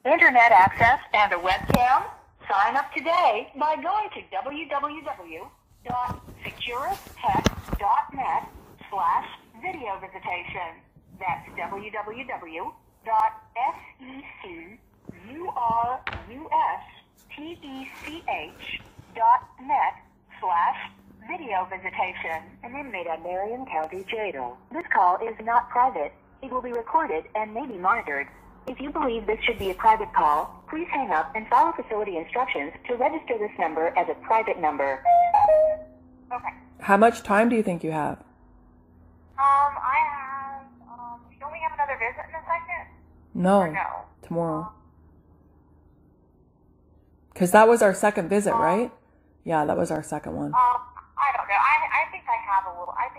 Internet access and a webcam? Sign up today by going to www.securustech.net/video visitation. That's www.securustech.net/video visitation. An inmate at Marion County Jail. This call is not private. It will be recorded and may be monitored. If you believe this should be a private call, please hang up and follow facility instructions to register this number as a private number. Okay. How much time do you think you have? I have, don't we have another visit in a second? No. Or no? Tomorrow. Because that was our second visit, right? Yeah, that was our second one. I don't know. I think I have a little, I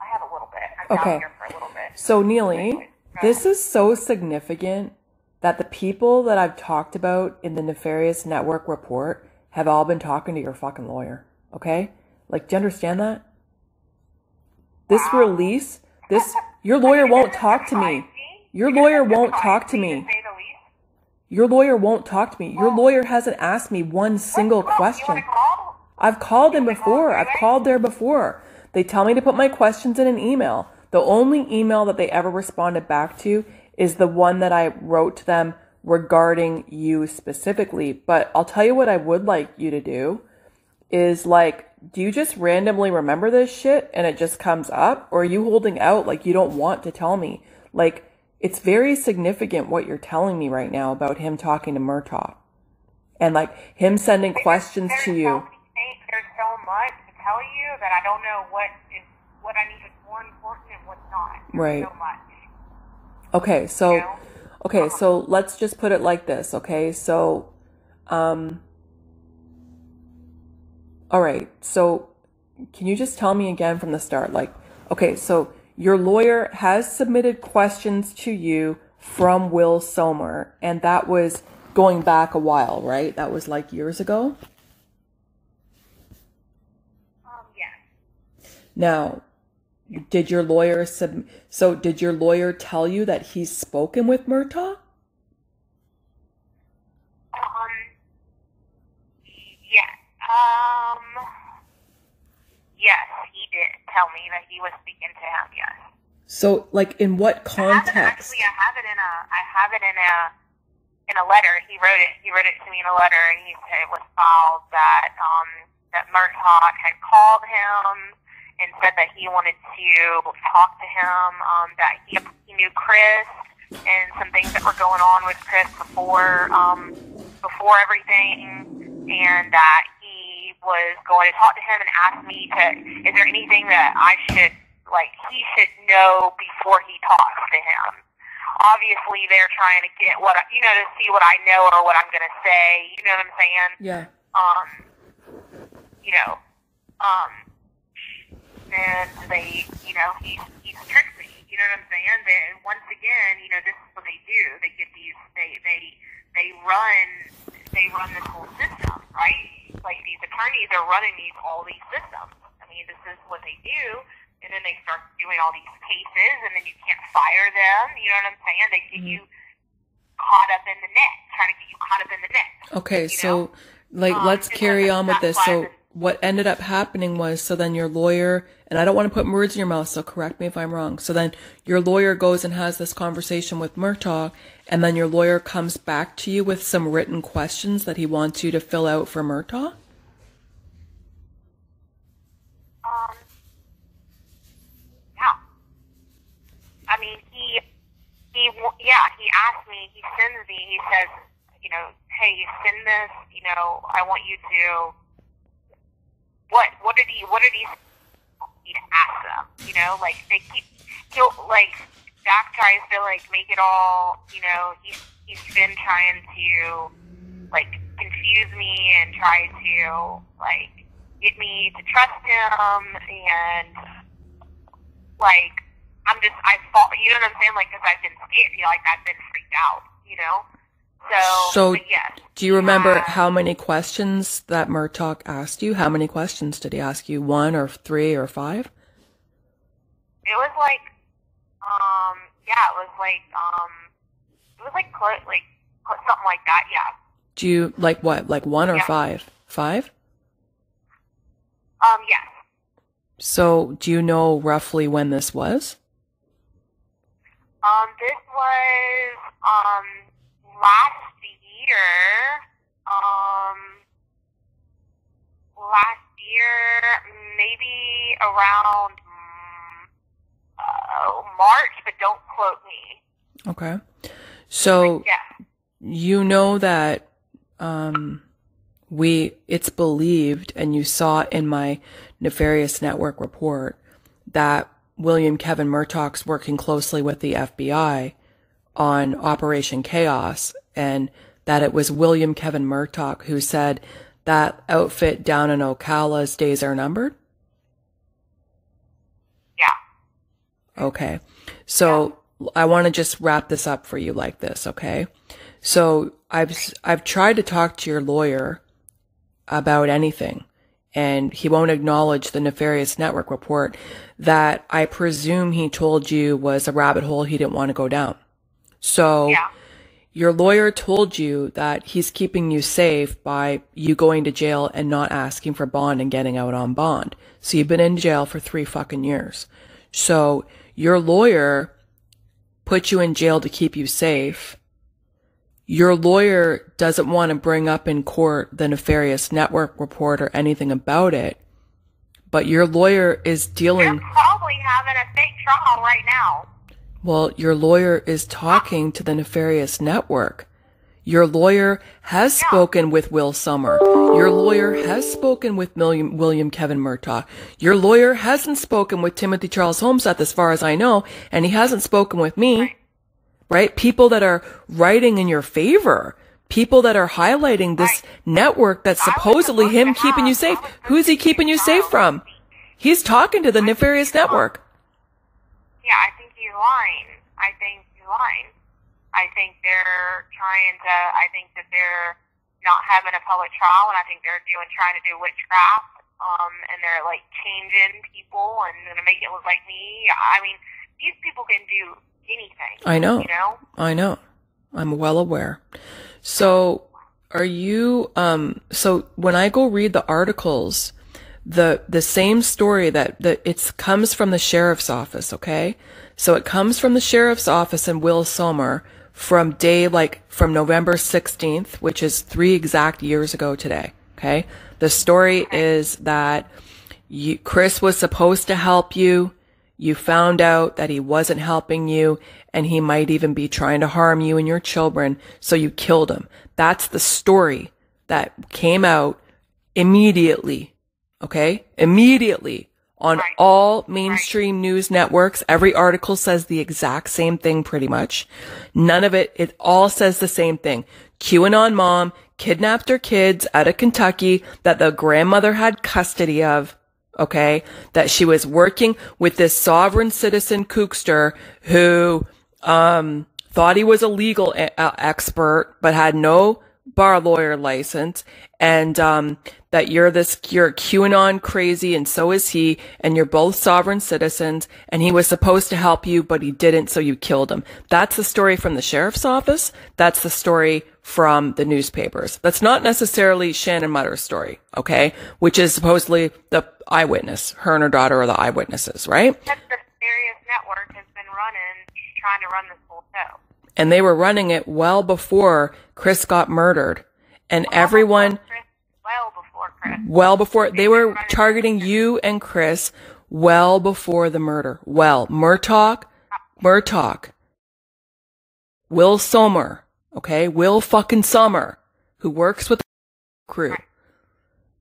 have a little bit. I'm down here for a little bit. So, Neely, this is so significant that the people that I've talked about in the Nefarious Network report have all been talking to your fucking lawyer. Okay? Like, do you understand that? This release, your lawyer won't talk to me. Your lawyer won't talk to me. Your lawyer won't talk to me. Your lawyer hasn't asked me one single question. I've called him before. I've called there before. They tell me to put my questions in an email. The only email that they ever responded back to is the one that I wrote to them regarding you specifically. But I'll tell you what I would like you to do is, like, do you just randomly remember this shit and it just comes up? Or are you holding out like you don't want to tell me? Like, it's very significant what you're telling me right now about him talking to Murtaugh. And, like, him sending questions to you. There's so much to tell you that I don't know what I need is more important and what's not. Right. So much. Okay, so, You know? okay, so let's just put it like this, okay? So, all right, so can you just tell me again from the start? Like, okay, so your lawyer has submitted questions to you from Will Somer, and that was going back a while, right? That was like years ago? Yes. Now, did your lawyer did your lawyer tell you that he's spoken with Murtaugh? Yes. Yes, he did tell me that he was speaking to him. Yes. So, like, in what context? I have it in a letter. He wrote it to me in a letter, and he said it was filed that that Murtaugh had called him and said that he wanted to talk to him. That he knew Chris and some things that were going on with Chris before everything, and that he was going to talk to him and ask me is there anything that he should know before he talks to him. Obviously, they're trying to get to see what I know or what I'm going to say. You know what I'm saying? Yeah. And they, he's tricked me. You know what I'm saying? And once again, this is what they do. They get these, they run this whole system, right? Like, these attorneys are running all these systems. I mean, this is what they do. And then they start doing all these cases, and then you can't fire them. You know what I'm saying? They get you caught up in the net, trying to get you caught up in the net. Okay, so, like, let's carry on with this. So what ended up happening was, so then your lawyer, and I don't want to put words in your mouth, so correct me if I'm wrong. So then your lawyer goes and has this conversation with Murtaugh, and then your lawyer comes back to you with some written questions that he wants you to fill out for Murtaugh? I mean, he asked me, he sends me, he says, hey, send this, I want you to, what did he ask them, like, Jack tries to, like, make it all, he's been trying to, like, confuse me and try to, like, get me to trust him, and, like, I fought, you know what I'm saying? Like, because I've been scared, I've been freaked out, So yes. Do you remember how many questions that Murtaugh asked you? How many questions did he ask you? 1 or 3 or 5? It was like, It was like something like that, yeah. Do you, like what? Like 1 or 5? 5? Yes. So, do you know roughly when this was? This was, last year, maybe around, March, but don't quote me. Okay. So, Yeah. you know that, it's believed, and you saw in my Nefarious Network report, that William Kevin Murtaugh's working closely with the FBI on Operation Chaos, and that it was William Kevin Murtaugh who said that outfit down in Ocala's days are numbered? Yeah. Okay. So I want to just wrap this up for you like this, okay? So I've tried to talk to your lawyer about anything, and he won't acknowledge the Nefarious Network report that I presume he told you was a rabbit hole he didn't want to go down. So your lawyer told you that he's keeping you safe by you going to jail and not asking for bond and getting out on bond. So you've been in jail for 3 fucking years. So your lawyer put you in jail to keep you safe. Your lawyer doesn't want to bring up in court the Nefarious Network report or anything about it, but your lawyer is dealing... They're probably having a fake trial right now. Well, your lawyer is talking to the Nefarious Network. Your lawyer has spoken with Will Sommer. Your lawyer has spoken with William Kevin Murtaugh. Your lawyer hasn't spoken with Timothy Charles Homestead, as far as I know, and he hasn't spoken with me. Right? People that are writing in your favor. People that are highlighting this network that's supposedly him keeping you safe. Who's he keeping you safe from? He's talking to the Nefarious Network. Yeah, I think he's lying. I think they're not having a public trial, and I think they're trying to do witchcraft, and they're like changing people and gonna make it look like me. I mean, these people can do anything. I know. You know? I know. I'm well aware. So are you, so when I go read the articles, the same story it comes from the sheriff's office, okay? So it comes from the sheriff's office in Will Sommer from November 16th, which is 3 exact years ago today, okay? The story is that Chris was supposed to help you. You found out that he wasn't helping you, and he might even be trying to harm you and your children, so you killed him. That's the story that came out immediately, okay? Immediately on all mainstream news networks. Every article says the exact same thing pretty much. None of it all says the same thing. QAnon mom kidnapped her kids out of Kentucky that the grandmother had custody of. Okay, that she was working with this sovereign citizen kookster who thought he was a legal expert but had no bar lawyer license, and that you're QAnon crazy, and so is he, and you're both sovereign citizens, and he was supposed to help you, but he didn't, so you killed him. That's the story from the sheriff's office. That's the story from the newspapers. That's not necessarily Shannon Mutter's story, okay? Which is supposedly the eyewitness. Her and her daughter are the eyewitnesses, right? That's the Nefarious Network has been trying to run this whole show. And they were running it well before Chris got murdered. And everyone... Well before. They were targeting you and Chris well before the murder. Murtaugh, Will Sommer, okay? Will fucking Sommer, who works with the crew.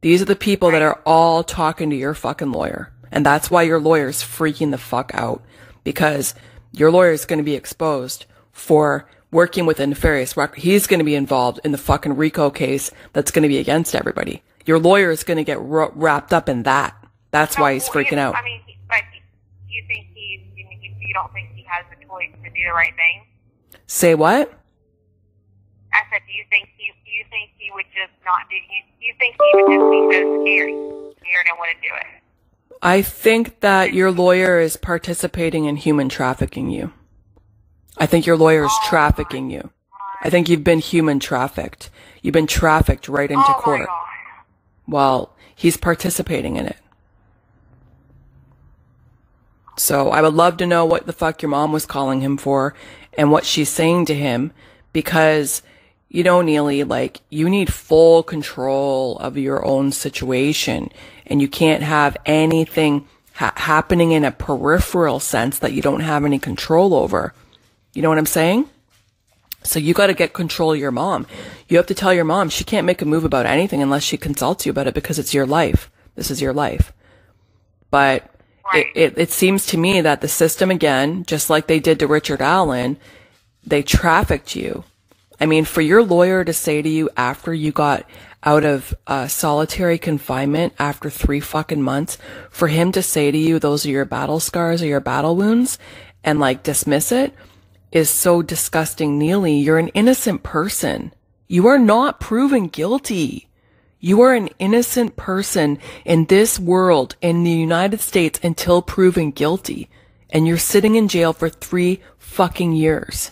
These are the people that are all talking to your fucking lawyer. And that's why your lawyer's freaking the fuck out. Because your lawyer is going to be exposed for working with a nefarious record. He's going to be involved in the fucking RICO case that's going to be against everybody. Your lawyer is going to get wrapped up in that. That's why he's freaking out. I mean, but you don't think he has the choice to do the right thing? Say what? I said, do you think he would just not do? You think he would just be so scared and wouldn't do it? I think that your lawyer is participating in human trafficking you. I think your lawyer is trafficking you. I think you've been human trafficked. You've been trafficked right into court. Well, he's participating in it. So I would love to know what the fuck your mom was calling him for and what she's saying to him, because, you know, Neely, like, you need full control of your own situation, and you can't have anything happening in a peripheral sense that you don't have any control over. You know what I'm saying? So you got to get control of your mom. You have to tell your mom she can't make a move about anything unless she consults you about it, because it's your life. This is your life. But it seems to me that the system, again, just like they did to Richard Allen, they trafficked you. I mean, for your lawyer to say to you after you got out of solitary confinement after 3 fucking months, for him to say to you those are your battle scars or your battle wounds and like dismiss it, is so disgusting. Neely, you're an innocent person. You are not proven guilty. You are an innocent person in this world, in the United States, until proven guilty. And you're sitting in jail for 3 fucking years.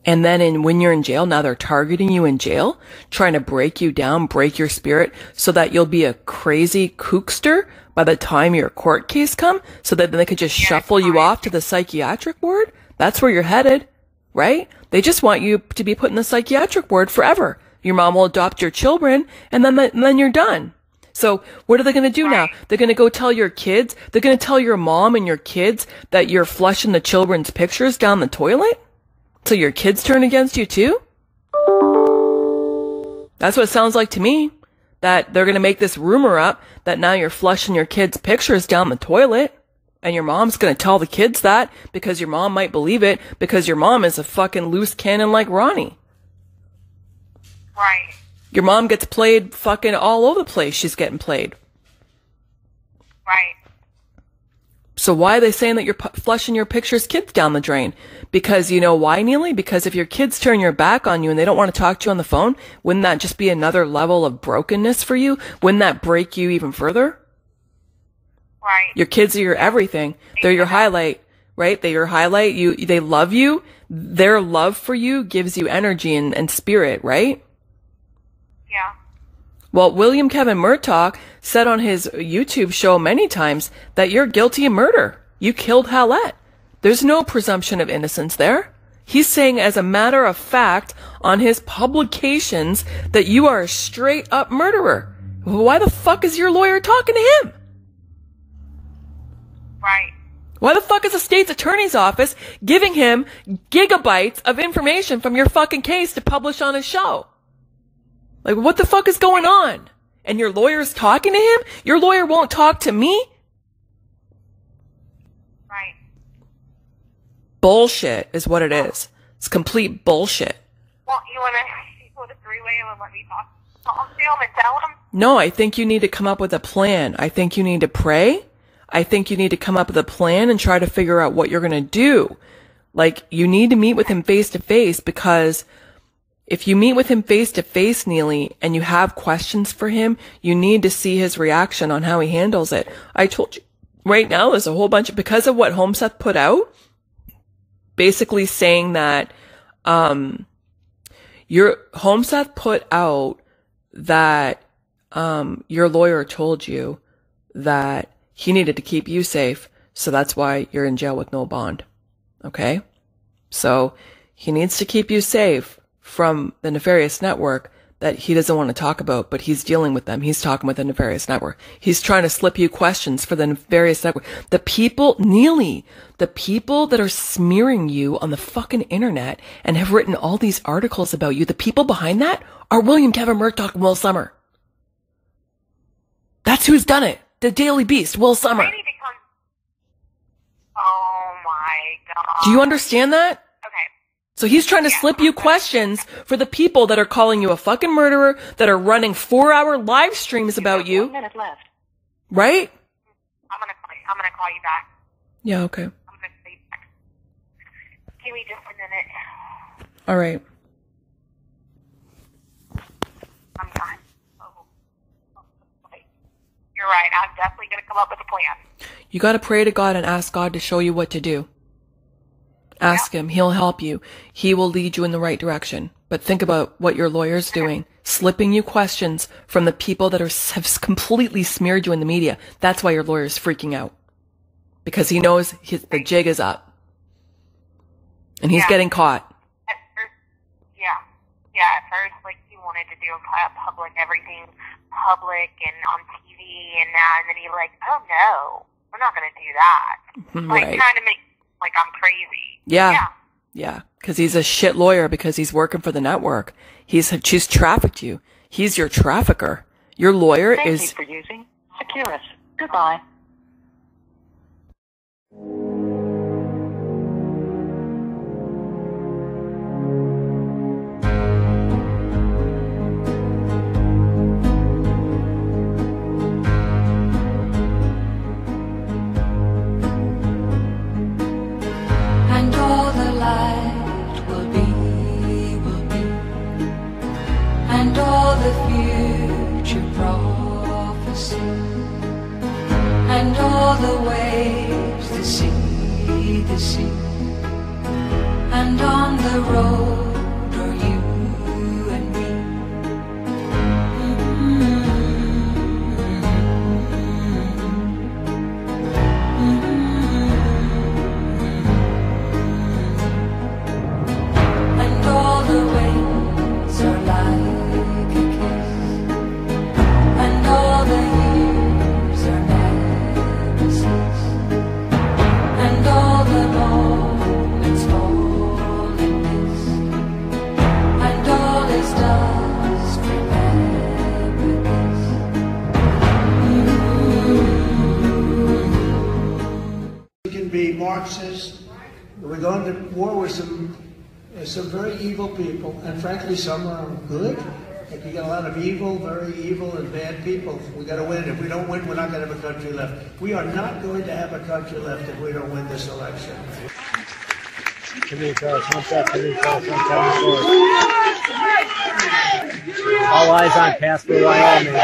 And then when you're in jail, now they're targeting you in jail, trying to break you down, break your spirit, so that you'll be a crazy kookster by the time your court case comes, so that they could just shuffle you off to the psychiatric ward. That's where you're headed, right? They just want you to be put in the psychiatric ward forever. Your mom will adopt your children, and then you're done. So what are they going to do now? They're going to go tell your kids, they're going to tell your mom and your kids that you're flushing the children's pictures down the toilet? So your kids turn against you too? That's what it sounds like to me. That they're going to make this rumor up that now you're flushing your kids' pictures down the toilet. And your mom's going to tell the kids that because your mom might believe it, because your mom is a fucking loose cannon like Ronnie. Right. Your mom gets played fucking all over the place. She's getting played. Right. So why are they saying that you're flushing your pictures' kids down the drain? Because you know why, Neely? Because if your kids turn your back on you and they don't want to talk to you on the phone, wouldn't that just be another level of brokenness for you? Wouldn't that break you even further? Right. Your kids are your everything. They're your highlight, right? They're your highlight. They love you. Their love for you gives you energy and spirit, right? Yeah. Well, William Kevin Murtaugh said on his YouTube show many times that you're guilty of murder. You killed Hallett. There's no presumption of innocence there. He's saying as a matter of fact on his publications that you are a straight up murderer. Why the fuck is your lawyer talking to him? Right. Why the fuck is the state's attorney's office giving him gigabytes of information from your fucking case to publish on his show? Like, what the fuck is going on? And your lawyer's talking to him? Your lawyer won't talk to me? Right. Bullshit is what it is. It's complete bullshit. Well, you want to three-way him and let me talk to him and tell him? No, I think you need to come up with a plan. I think you need to pray. I think you need to come up with a plan and try to figure out what you're going to do. Like, you need to meet with him face to face, because if you meet with him face to face, Neely, and you have questions for him, you need to see his reaction on how he handles it. I told you right now, there's a whole bunch of, because of what Homeseth put out, basically saying that, Homeseth put out that, your lawyer told you that he needed to keep you safe, so that's why you're in jail with no bond. Okay? So, he needs to keep you safe from the nefarious network that he doesn't want to talk about, but he's dealing with them. He's talking with the nefarious network. He's trying to slip you questions for the nefarious network. The people, Neely, the people that are smearing you on the fucking internet and have written all these articles about you, the people behind that are William Kevin Murtaugh and Will Summer. That's who's done it. The Daily Beast, Will Summer. Oh my God. Do you understand that? Okay. So he's trying to slip you questions for the people that are calling you a fucking murderer, that are running 4-hour live streams about you. 1 minute left. Right? I'm gonna call you back. Yeah, okay. I'm gonna call you back. Give me just a minute. All right. I'm done. You're right. I'm definitely going to come up with a plan. You got to pray to God and ask God to show you what to do. Ask him. He'll help you. He will lead you in the right direction. But think about what your lawyer's doing. Slipping you questions from the people that have completely smeared you in the media. That's why your lawyer's freaking out. Because he knows the jig is up. And he's getting caught. At first, like, he wanted to do everything public and on TV and that, and then he's like, oh no, we're not going to do that. Like, trying to make, like, I'm crazy. Yeah. Because he's a shit lawyer because he's working for the network. She's trafficked you. He's your trafficker. Your lawyer is... Thank you for using Securus. Goodbye. And all the light will be, and all the future prophecy, and all the waves, the sea, and on the road are you and me. And all the winds are like a kiss, and all the years are nemesis, and all the moments fall in this, and all is dust, remember this. We can be Marxists. We're going to war with some very evil people, and frankly, some are good. Like, you got a lot of evil, very evil, and bad people. We got to win. If we don't win, we're not going to have a country left. We are not going to have a country left if we don't win this election. All eyes on Casper, Wyoming.